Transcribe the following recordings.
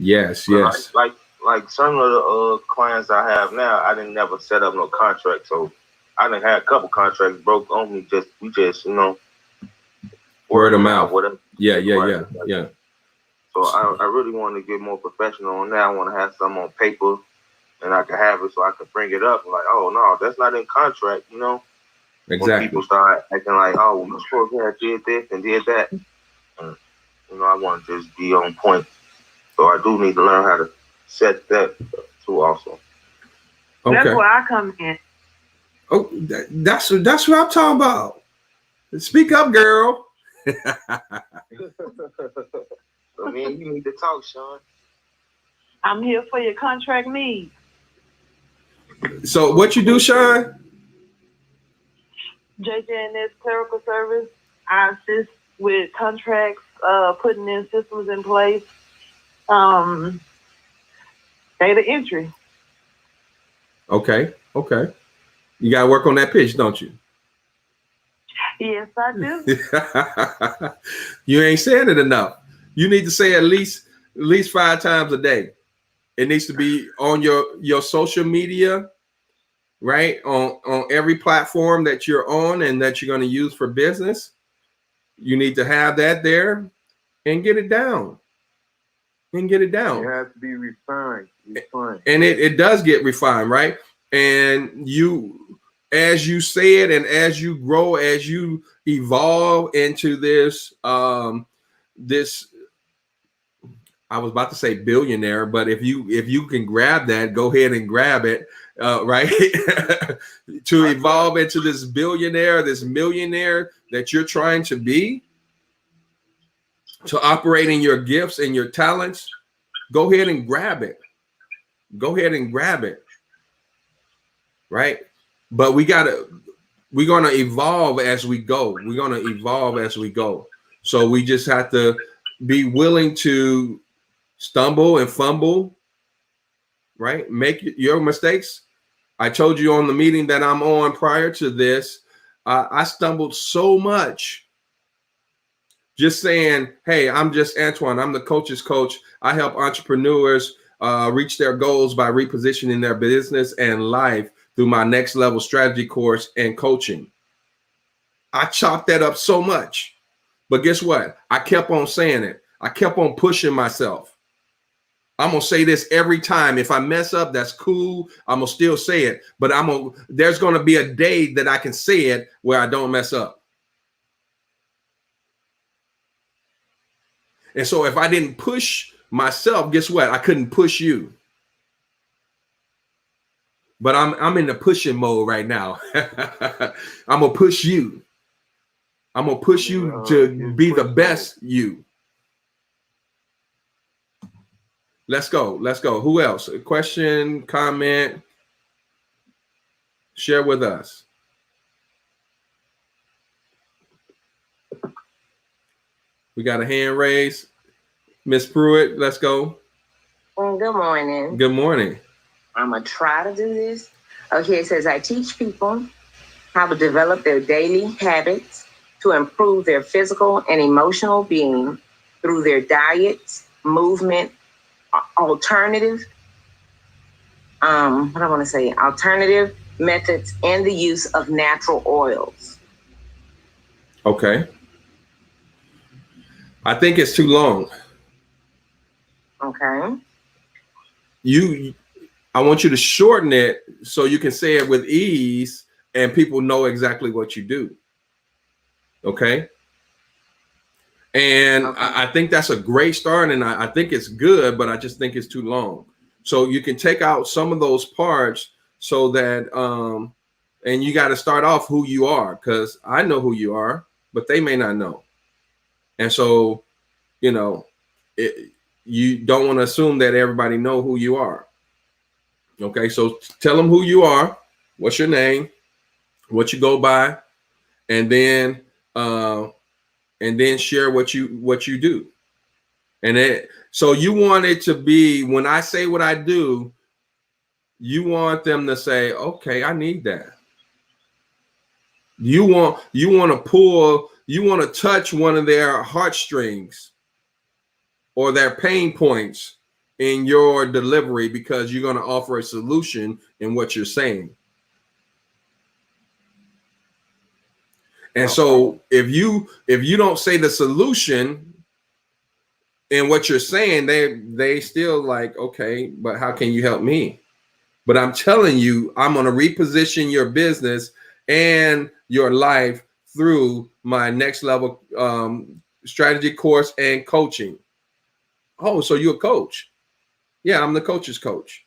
Yes, But like yes. like like some of the clients I have now, I didn't never set up no contract, so I done had a couple contracts broke on me. Just we just word Word of of mouth, mouth. whatever. Yeah, Yeah, yeah, right. yeah, Exactly. yeah. So I really want to get more professional on that. I want to have some on paper, and I can have it so I can bring it up. Like, oh no, that's not in contract. When people Exactly. start acting like, oh, well, you're supposed to have did this and did that. And, I want to just be on point. So I do need to learn how to set that too also. That's Okay. where I come in. Oh, that's what I'm talking about. Speak up, girl. So me and you need to talk, Sean. I'm here for your contract needs. So Cool, what you do, cool, cool. Sean? JJNS Clerical Service. I assist with contracts, putting in systems in place, um, data entry. Okay, okay. You gotta work on that pitch, don't you? Yes, I do. You ain't saying it enough. You need to say at least 5 times a day. It needs to be on your social media, right? On every platform that you're on and that you're going to use for business. You need to have that there and get it down. And get it It down. has to be refined. Refined. And it does get refined, right? And you, as you say it and as you grow, as you evolve into this, I was about to say billionaire, but if you can grab that, go ahead and grab it, right? To I got evolve into this billionaire, this millionaire that you're trying to be, to operate in your gifts and your talents, go ahead and grab it. Go ahead and grab it, right? But we're gonna evolve as we go. We're gonna evolve as we go. So we just have to be willing to stumble and fumble, right? Make your mistakes. I told you on the meeting that I'm on prior to this, I stumbled so much just saying, hey, I'm just Antoine. I'm the coach's coach. I help entrepreneurs reach their goals by repositioning their business and life through my next level strategy course and coaching. I chopped that up so much. But guess what? I kept on saying it. I kept on pushing myself. I'm gonna say this every time. If I mess up, that's cool. I'm gonna still say it. But there's gonna be a day that I can say it where I don't mess up. And so if I didn't push myself, guess what? I couldn't push you. But I'm in the pushing mode right now. I'm gonna push you. I'm gonna push you to Get be the push mode. best you. Let's go. Let's go. Who else? A question, comment, share with us. We got a hand raised. Miss Pruitt, let's go. Well, good morning. Good morning. I'm going to try to do this. Okay, it says, I teach people how to develop their daily habits to improve their physical and emotional being through their diets, movement, alternative, what I want to say, alternative methods, and the use of natural oils. Okay. I think it's too long. Okay. I want you to shorten it so you can say it with ease and people know exactly what you do. Okay. And Okay. I think that's a great start, and I think it's good, but I just think it's too long. So you can take out some of those parts so that and you got to start off who you are, because I know who you are, but they may not know. And so, you know, you don't want to assume that everybody know who you are. Okay, so tell them who you are, what's your name, what you go by, and then share what you do. And so you want it to be, when I say what I do, you want them to say, okay, I need that. You want to touch one of their heartstrings or their pain points in your delivery because you're going to offer a solution in what you're saying. And so if you don't say the solution in what you're saying, they still like, okay, but how can you help me? But I'm telling you, I'm going to reposition your business and your life through my next level strategy course and coaching. Oh, so you're a coach? Yeah, I'm the coach's coach.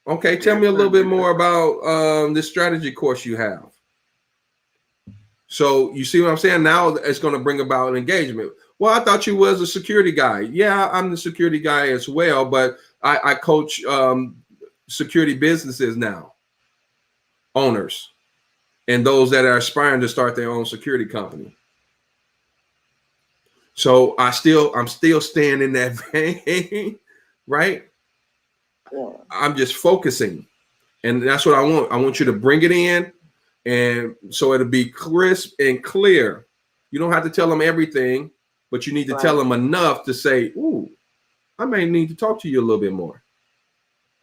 Okay, tell me a little bit more about the strategy course you have. So you see what I'm saying? Now it's going to bring about an engagement. Well, I thought you was a security guy. Yeah, I'm the security guy as well, but I coach security businesses now, owners, and those that are aspiring to start their own security company. So I'm still staying in that vein, right? Yeah. I'm just focusing, and that's what I want. I want you to bring it in, and so it'll be crisp and clear. You don't have to tell them everything, but you need to tell them enough to say, "Ooh, I may need to talk to you a little bit more.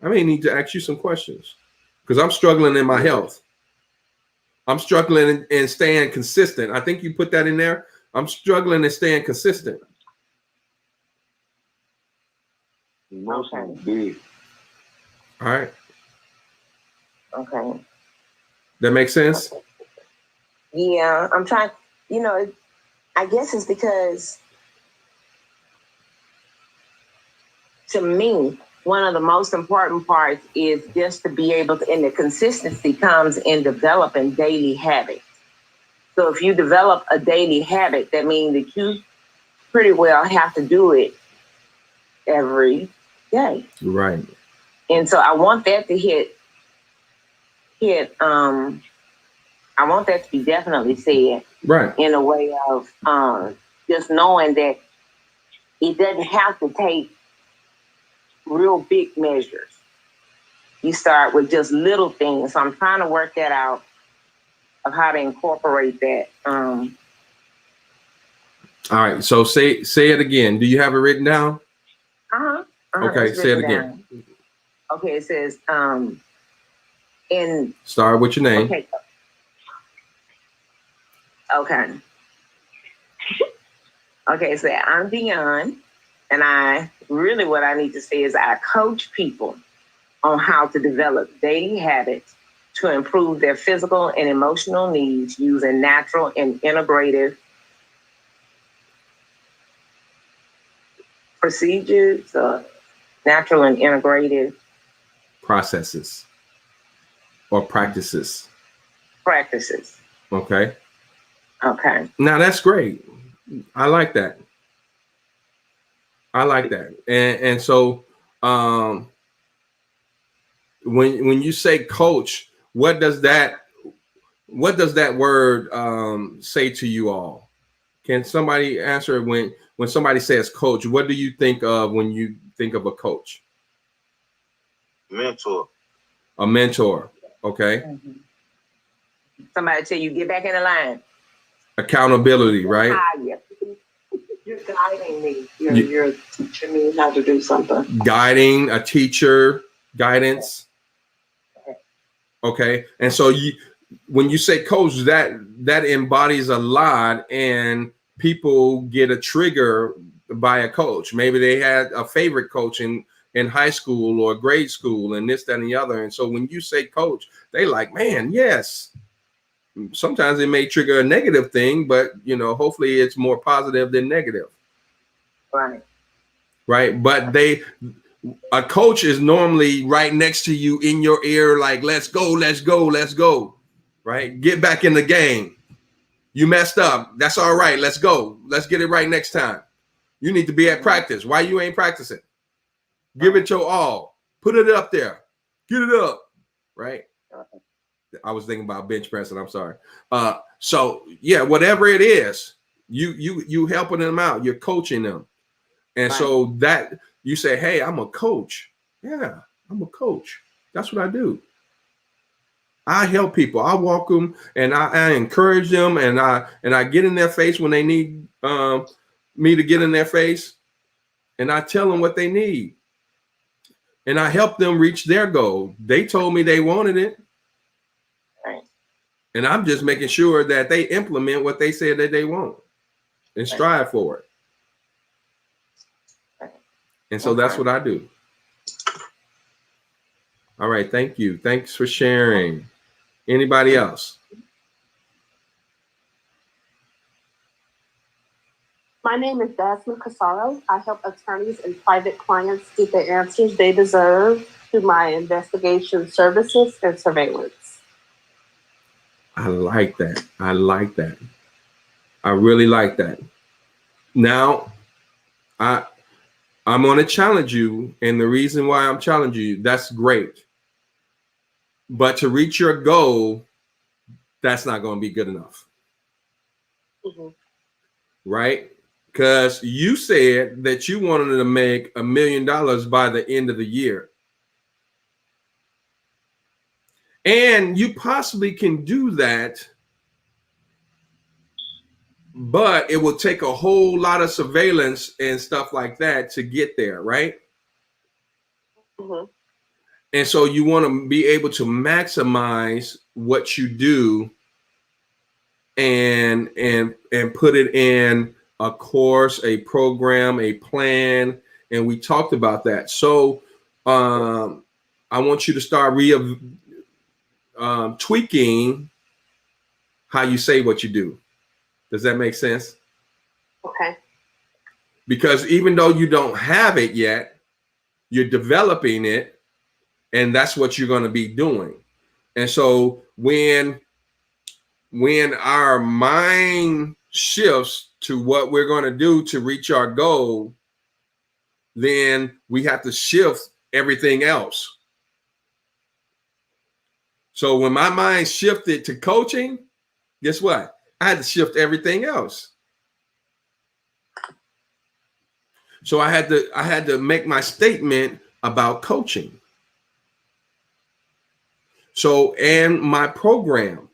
I may need to ask you some questions because I'm struggling in my health. I'm struggling in staying consistent." I think you put that in there. I'm struggling in staying consistent. Emotional big. All right. Okay. That makes sense? Okay. Yeah, I'm trying, I guess it's because to me, one of the most important parts is just to be able to, and the consistency comes in developing daily habits. So if you develop a daily habit, that means that you pretty well have to do it every day. Right. And so I want that to I want that to be definitely said. Right. In a way of just knowing that it doesn't have to take real big measures. You start with just little things. So I'm trying to work that out of how to incorporate that. All right. So say it again. Do you have it written down? Okay. Say it again. Down. Okay. It says, start with your name. Okay. Okay. Okay. So I'm Dion, and what I need to say is I coach people on how to develop daily habits to improve their physical and emotional needs using natural and integrative procedures, natural and integrative processes or practices. Okay. Okay. Now that's great. I like that. And so when you say coach, what does that word say to you all? Can somebody answer when somebody says coach, what do you think of when you think of a coach? Mentor. A mentor. Okay. Mm-hmm. Somebody tell you, get back in the line. Accountability, right? You're guiding me. You're teaching me how to do something. Guiding, a teacher, guidance. Okay. And so when you say coach, that embodies a lot, and people get a trigger by a coach. Maybe they had a favorite coach in high school or grade school and this, that, and the other. And so when you say coach, they like, man, yes. Sometimes it may trigger a negative thing, but hopefully it's more positive than negative. Right. But a coach is normally right next to you in your ear, like, let's go. Right. Get back in the game. You messed up. That's all right. Let's go. Let's get it right next time. You need to be at practice. Why you ain't practicing? Give it your all. Put it up there. Get it up. Right. I was thinking about bench pressing. I'm sorry. So yeah, whatever it is, you helping them out. You're coaching them. And so that you say, hey, I'm a coach. Yeah, I'm a coach. That's what I do. I help people. I walk them, and I encourage them, and I get in their face when they need me to get in their face, and I tell them what they need. And I help them reach their goal. They told me they wanted it. Right. And I'm just making sure that they implement what they said that they want and strive for it. Right. And so that's what I do. All right. Thank you. Thanks for sharing. Anybody else? My name is Jasmine Casaro. I help attorneys and private clients get the answers they deserve through my investigation services and surveillance. I like that. I like that. I really like that. Now, I'm going to challenge you, and the reason why I'm challenging you, that's great. But to reach your goal, that's not going to be good enough. Mm-hmm. Right? Because you said that you wanted to make $1 million by the end of the year. And you possibly can do that, but it will take a whole lot of surveillance and stuff like that to get there, right? Mm-hmm. And so you want to be able to maximize what you do and put it in a course, a program, a plan, and we talked about that. So I want you to start tweaking how you say what you do. Does that make sense? Okay. Because even though you don't have it yet, you're developing it, and that's what you're going to be doing. And so when our mind shifts to what we're going to do to reach our goal, then we have to shift everything else. So when my mind shifted to coaching, guess what? I had to shift everything else. So I had to make my statement about coaching. So, and my program,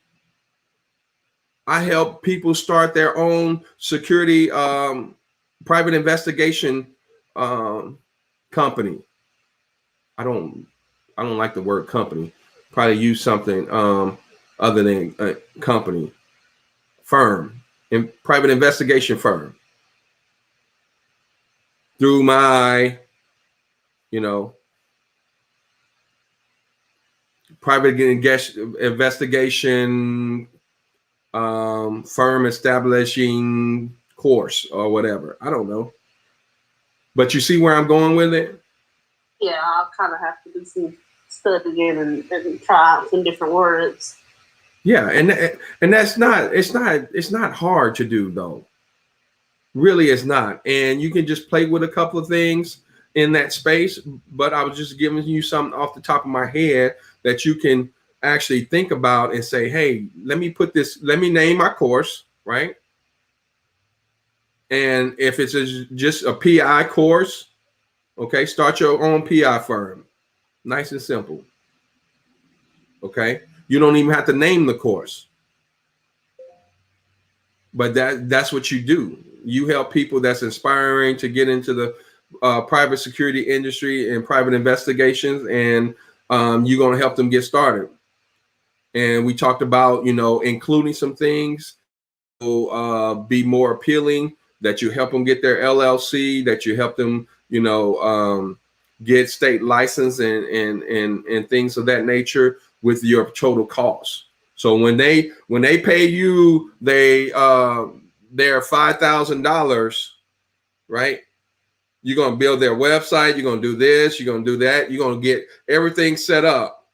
I help people start their own security private investigation company. I don't like the word company. Probably use something other than a company. Firm, in private investigation firm. Through my, private investigation firm establishing course or whatever. I don't know. But you see where I'm going with it? Yeah, I'll kind of have to do some studying and try out some different words. Yeah, and it's not hard to do though. Really, it's not. And you can just play with a couple of things in that space. But I was just giving you something off the top of my head that you can actually think about and say, hey, let me name my course, right? And if it's just a PI course, okay, start your own PI firm. Nice and simple. Okay. You don't even have to name the course. But that's what you do. You help people that's inspiring to get into the private security industry and private investigations, and you're going to help them get started. And we talked about, including some things will be more appealing, that you help them get their LLC, that you help them, get state license and things of that nature with your total cost. So when they pay you their $5,000, right? You're going to build their website. You're going to do this. You're going to do that. You're going to get everything set up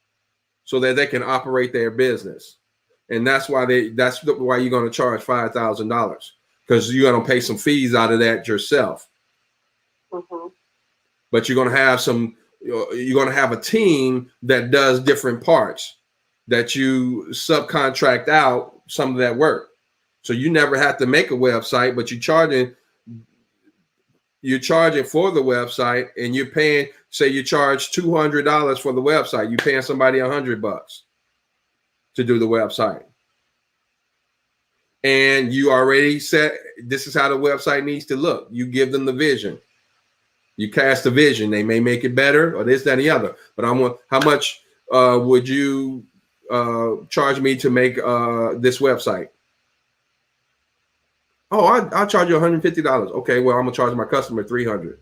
so that they can operate their business. And that's why you're going to charge $5,000, because you're going to pay some fees out of that yourself. Mm-hmm. But you're going to have a team that does different parts, that you subcontract out some of that work. So you never have to make a website, but you're charging for the website, and you're paying, say you charge $200 for the website. You're paying somebody $100 to do the website. And you already said, this is how the website needs to look. You give them the vision. You cast a vision. They may make it better or this, that, and the other. But I want, how much would you charge me to make this website? Oh, I'll charge you $150. Okay, well, I'm gonna charge my customer $300,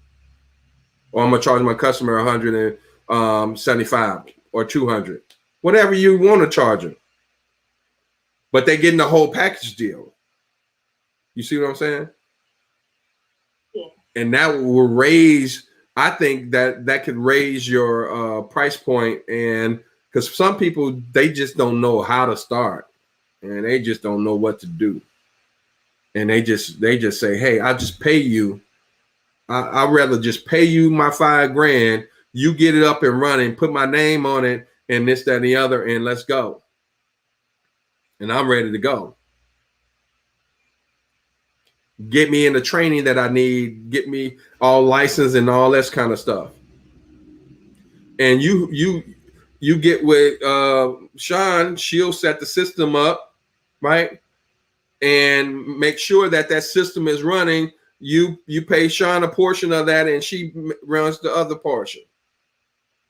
or I'm gonna charge my customer $175 or $200, whatever you want to charge them. But they're getting the whole package deal. You see what I'm saying? Yeah. And that will raise. I think that could raise your price point, and because some people, they just don't know how to start, and they just don't know what to do. And they just say, hey, I'll just pay you. I'd rather just pay you my $5,000. You get it up and running, put my name on it, and this, that, and the other, and let's go. And I'm ready to go. Get me in the training that I need. Get me all licensed and all that kind of stuff. And you get with Sean. She'll set the system up, right? And make sure that system is running. You pay Sean a portion of that, and she runs the other portion.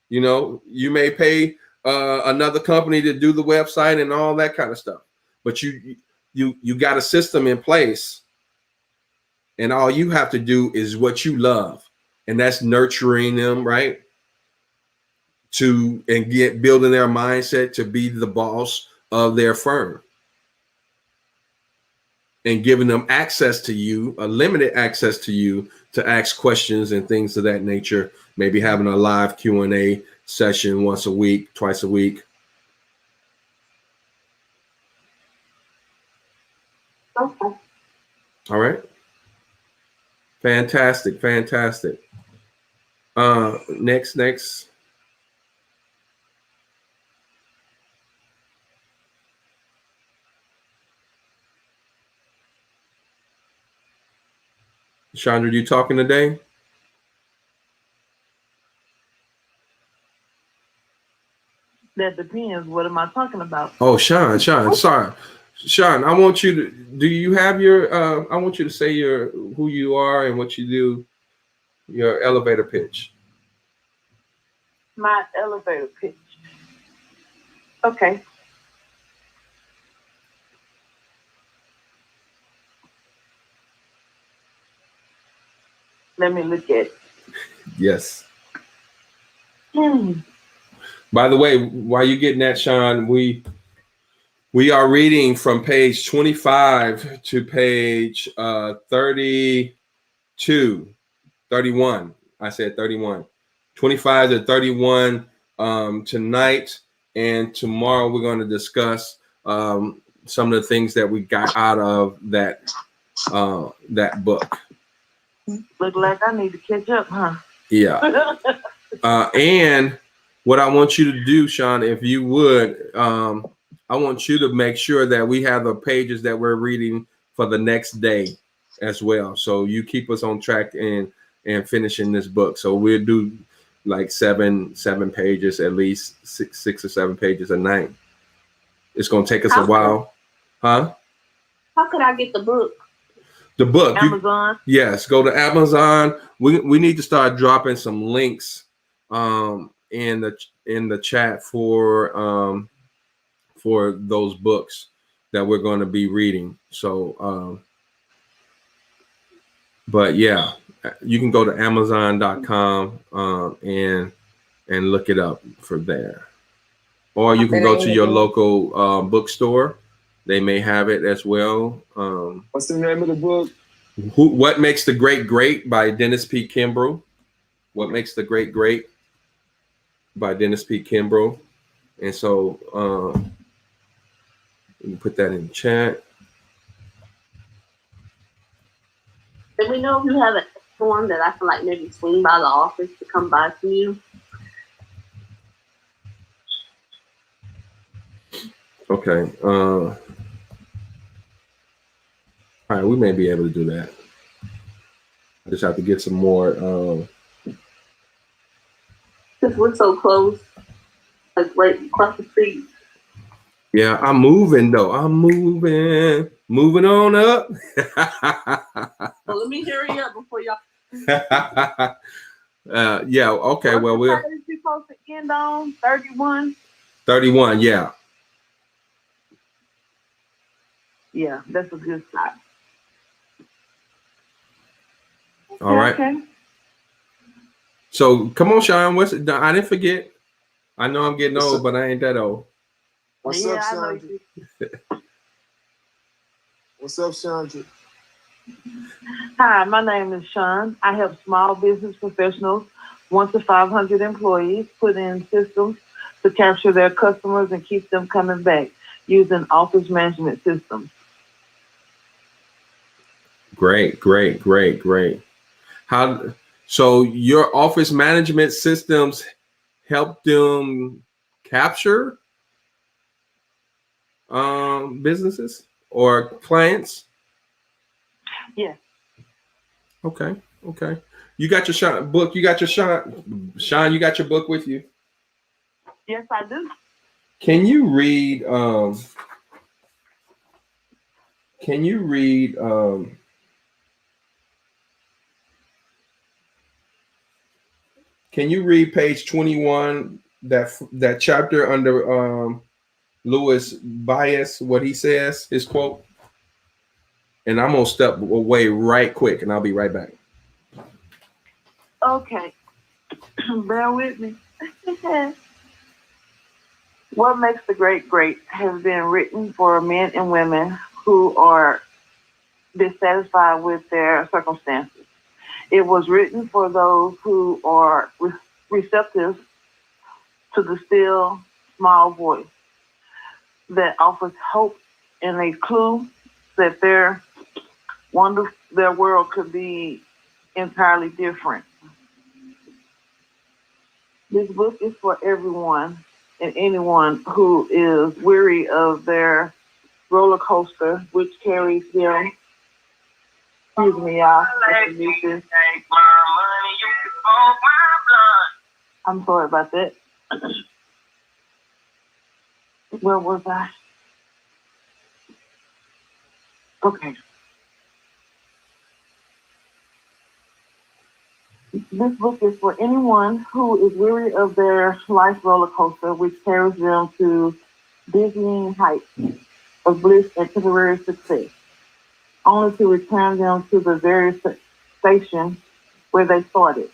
You know, you may pay another company to do the website and all that kind of stuff, but you got a system in place, and all you have to do is what you love, and that's nurturing them, right? And building their mindset to be the boss of their firm. And giving them access to you, a limited access to you, to ask questions and things of that nature. Maybe having a live Q&A session once a week, twice a week. Okay. All right. Fantastic. Next. Chandra, you talking today? That depends. What am I talking about? Oh, Sean, sorry. Sean, I want you to, do you have your, I want you to say who you are and what you do, your elevator pitch. My elevator pitch. Okay. Let me look at it. Yes. By the way, while you're getting that, Sean, we are reading from page 25 to page 31. I said 31. 25 to 31 tonight, and tomorrow we're going to discuss some of the things that we got out of that book. Look like I need to catch up, huh? Yeah. And what I want you to do, Sean, if you would, I want you to make sure that we have the pages that we're reading for the next day as well. So you keep us on track and finishing this book. So we'll do like seven pages, at least six or 7 pages a night. It's going to take us a while. Huh? How could I get the book? The book. Amazon. Yes, go to Amazon. We need to start dropping some links in the chat for those books that we're going to be reading. So but yeah, you can go to Amazon.com and look it up for there. Or you can go to your local bookstore. They may have it as well. What's the name of the book? What Makes the Great Great by Dennis P. Kimbrough. What Makes the Great Great by Dennis P. Kimbrough. And so you can put that in the chat. Let me know if you have a form that I can like maybe swing by the office to come by to you. Okay. All right, we may be able to do that. I just have to get some more. Because we're so close, like right across the street. Yeah, I'm moving though. I'm moving on up. So let me hurry up before y'all. Yeah. Okay. Well, What's the we're page you supposed to end on? 31? 31. Yeah. Yeah, that's a good start. All right. Okay. So come on, Sean. What's it? I didn't forget. I know I'm getting What's old, up? but I ain't that old. What's Yeah, up, I know Chandra? you. What's up, Chandra? Hi, my name is Sean. I help small business professionals, 1 to 500 employees, put in systems to capture their customers and keep them coming back using office management systems. Great, great, great, great. How? So your office management systems help them capture businesses or clients? Yes. Okay, okay. You got your Sean book. You got your Sean. You got your book with you. Yes, I do. Can you read? Can you read? Can you read page 21? That chapter under Louis Bias. What he says, his quote. And I'm gonna step away right quick, and I'll be right back. Okay. Bear with me. What Makes the Great Great has been written for men and women who are dissatisfied with their circumstances. It was written for those who are receptive to the still small voice that offers hope and a clue that their world could be entirely different. This book is for everyone and anyone who is weary of their roller coaster, which carries them. Excuse me, y'all. I'm sorry about that. Where was I? Okay. This book is for anyone who is weary of their life roller coaster, which carries them to dizzying heights of bliss and temporary success, only to return them to the very station where they started.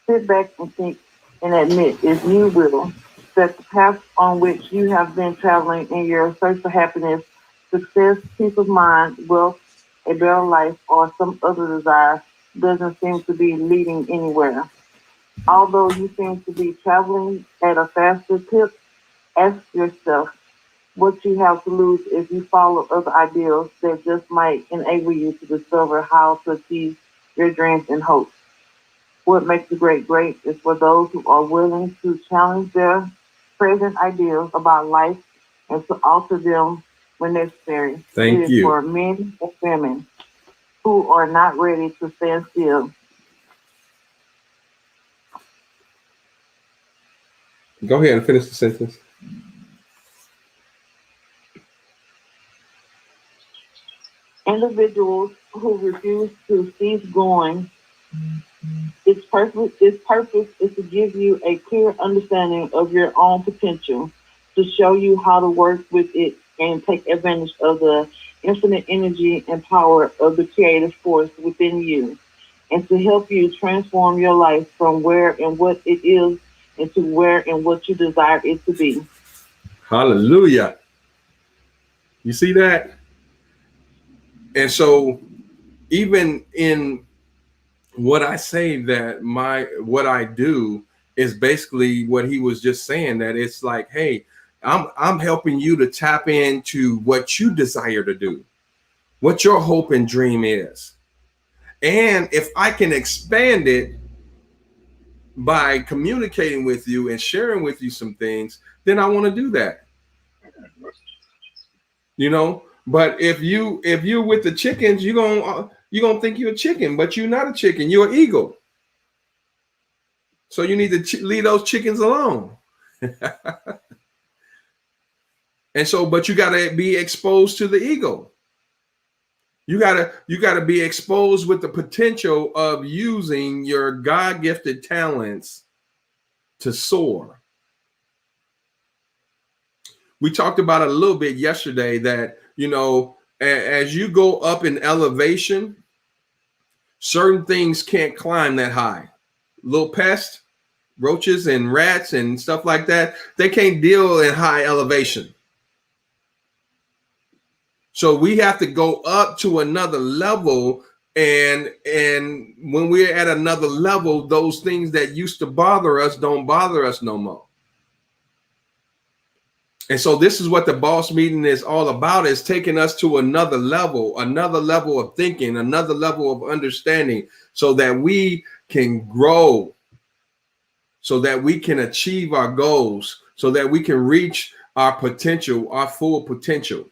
Sit back and think and admit, if you will, that the path on which you have been traveling in your search for happiness, success, peace of mind, wealth, a better life, or some other desire doesn't seem to be leading anywhere. Although you seem to be traveling at a faster clip, ask yourself what you have to lose if you follow other ideals that just might enable you to discover how to achieve your dreams and hopes. What Makes the Great Great is for those who are willing to challenge their present ideals about life and to alter them when necessary. Thank It is you. for men and women who are not ready to stand still. Go ahead and finish the sentence. Individuals who refuse to cease going, its purpose is to give you a clear understanding of your own potential, to show you how to work with it and take advantage of the infinite energy and power of the creative force within you, and to help you transform your life from where and what it is into where and what you desire it to be. Hallelujah. You see that? And so even in what I say, that what I do is basically what he was just saying, that it's like, hey, I'm helping you to tap into what you desire to do, what your hope and dream is. And if I can expand it by communicating with you and sharing with you some things, then I want to do that. You know, but if you're with the chickens, you're gonna think you're a chicken, but you're not a chicken, you're an eagle. So you need to leave those chickens alone. And so, but you got to be exposed to the eagle. You gotta be exposed with the potential of using your God-gifted talents to soar. We talked about it a little bit yesterday that, you know, as you go up in elevation, certain things can't climb that high. Little pests, roaches and rats and stuff like that, they can't deal in high elevation. So we have to go up to another level, and when we're at another level, those things that used to bother us don't bother us no more. And so this is what the boss meeting is all about, is taking us to another level of thinking, another level of understanding, so that we can grow, so that we can achieve our goals, so that we can reach our potential, our full potential.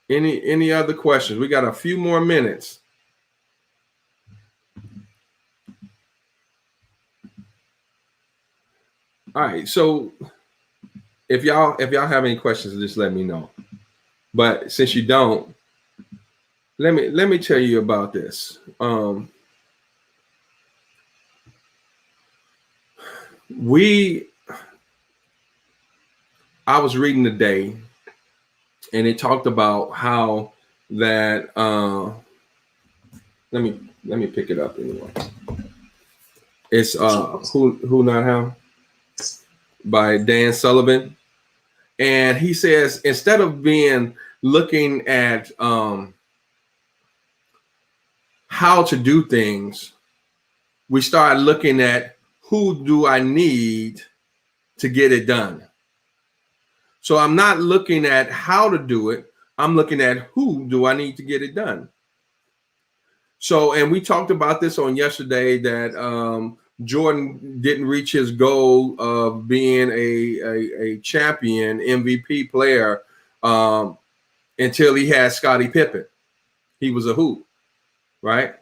Any other questions? We got a few more minutes. All right, so if y'all have any questions, just let me know. But since you don't, let me tell you about this. I was reading today, and it talked about how that let me pick it up anyway. It's Who Not How by Dan Sullivan. And he says, instead of looking at how to do things, we start looking at who do I need to get it done. So I'm not looking at how to do it. I'm looking at who do I need to get it done. So, and we talked about this on yesterday, that Jordan didn't reach his goal of being a champion MVP player until he had Scottie Pippen. He was a hoop, right?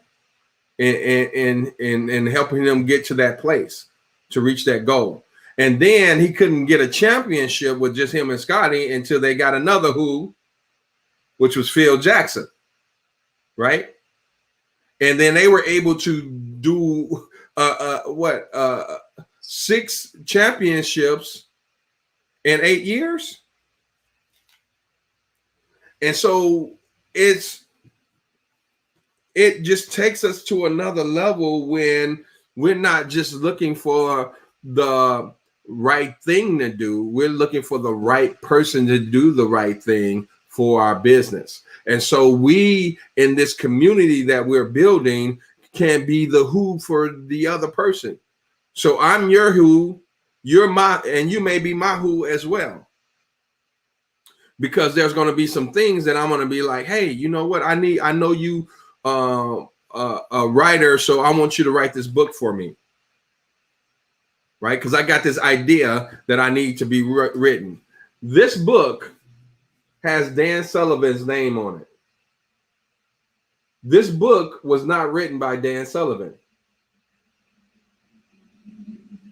And helping them get to that place, to reach that goal. And then he couldn't get a championship with just him and Scottie until they got another who, which was Phil Jackson, right? And then they were able to do 6 championships in 8 years. And so it just takes us to another level when we're not just looking for the right thing to do. We're looking for the right person to do the right thing for our business. And so we, in this community that we're building, can be the who for the other person. So I'm your who, you're my, and you may be my who as well. Because there's going to be some things that I'm going to be like, hey, you know what? I know you a writer, so I want you to write this book for me. Right? Because I got this idea that I need to be written. This book has Dan Sullivan's name on it. This book was not written by Dan Sullivan.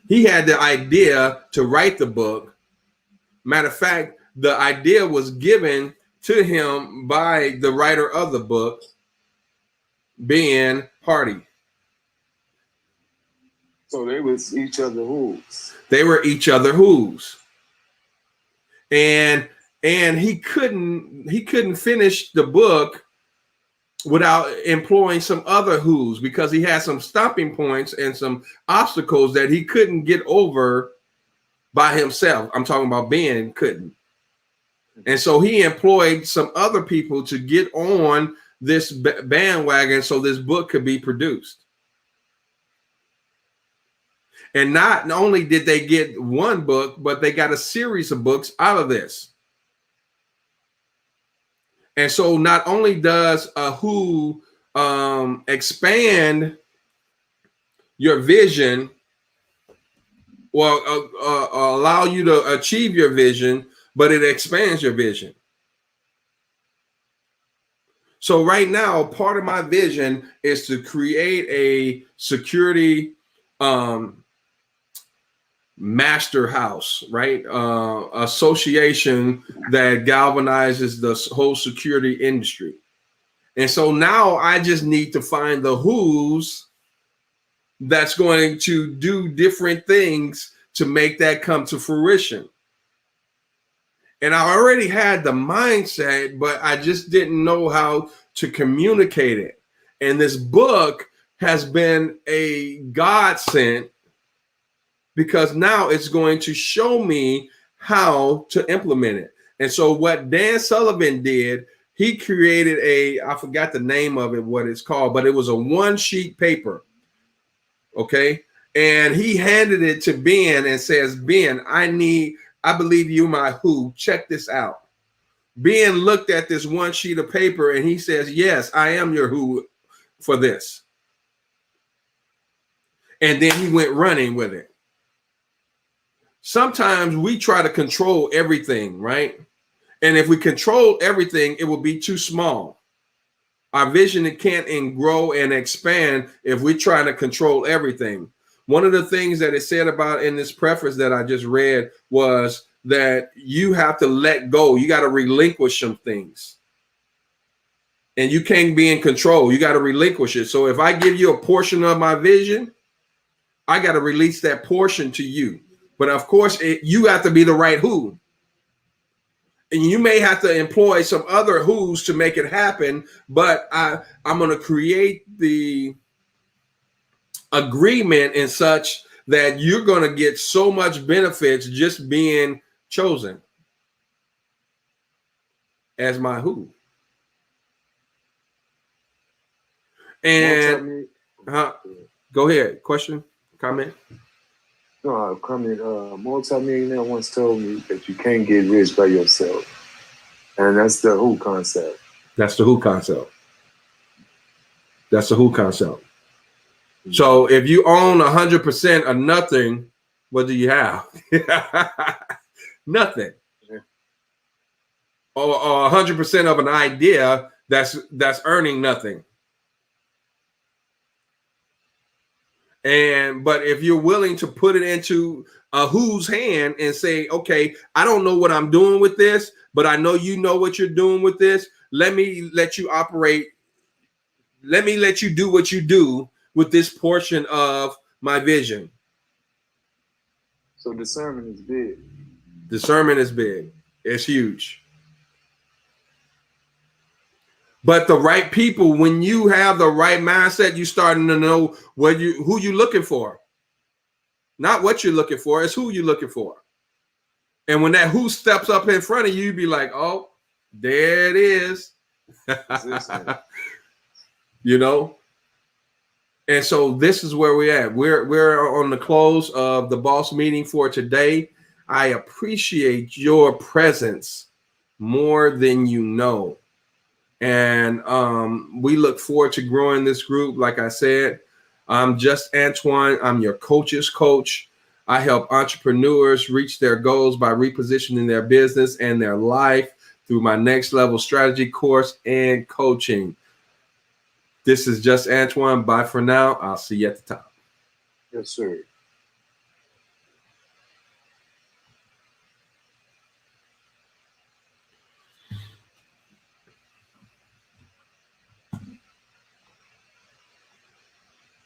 He had the idea to write the book. Matter of fact, the idea was given to him by the writer of the book, Ben Hardy. So they was each other who's. They were each other who's. And he couldn't finish the book without employing some other who's, because he had some stopping points and some obstacles that he couldn't get over by himself. I'm talking about Ben couldn't. And so he employed some other people to get on this bandwagon so this book could be produced. And not only did they get one book, but they got a series of books out of this. And so not only does a who expand your vision, or allow you to achieve your vision, but it expands your vision. So right now, part of my vision is to create a security Master House, right? Association that galvanizes the whole security industry. And so now I just need to find the who's that's going to do different things to make that come to fruition. And I already had the mindset, but I just didn't know how to communicate it. And this book has been a godsend because now it's going to show me how to implement it. And so what Dan Sullivan did, he created I forgot the name of it, what it's called, but it was a 1-sheet paper. Okay. And he handed it to Ben and says, Ben, I believe you my who. Check this out. Ben looked at this 1 sheet of paper and he says, yes, I am your who for this. And then he went running with it. Sometimes we try to control everything, right? And if we control everything, it will be too small. Our vision, it can't grow and expand if we're trying to control everything. One of the things that it said about in this preface that I just read was that you have to let go. You got to relinquish some things. And you can't be in control. You got to relinquish it. So if I give you a portion of my vision, I got to release that portion to you. But of course, you have to be the right who. And you may have to employ some other who's to make it happen. But I'm going to create the agreement in such that you're going to get so much benefits just being chosen as my who. And go ahead. Question, comment? No, comment. Multi-millionaire once told me that you can't get rich by yourself. And that's the who concept. That's the who concept. That's the who concept. So if you own 100% of nothing, what do you have? Nothing. Yeah. Or 100% of an idea that's earning nothing. But if you're willing to put it into a whose hand and say, okay, I don't know what I'm doing with this, but I know you know what you're doing with this. Let me let you operate. Let me let you do what you do with this portion of my vision. So discernment is big. Discernment is big. It's huge. But the right people, when you have the right mindset, you starting to know who you're looking for. Not what you're looking for, it's who you're looking for. And when that who steps up in front of you, you be like, oh, there it is. You know? And so this is where we're at. We're on the close of the boss meeting for today. I appreciate your presence more than you know. And we look forward to growing this group. Like I said, I'm just Antoine. I'm your coach's coach. I help entrepreneurs reach their goals by repositioning their business and their life through my next level strategy course and coaching. This is just Antoine. Bye for now. I'll see you at the top. Yes, sir.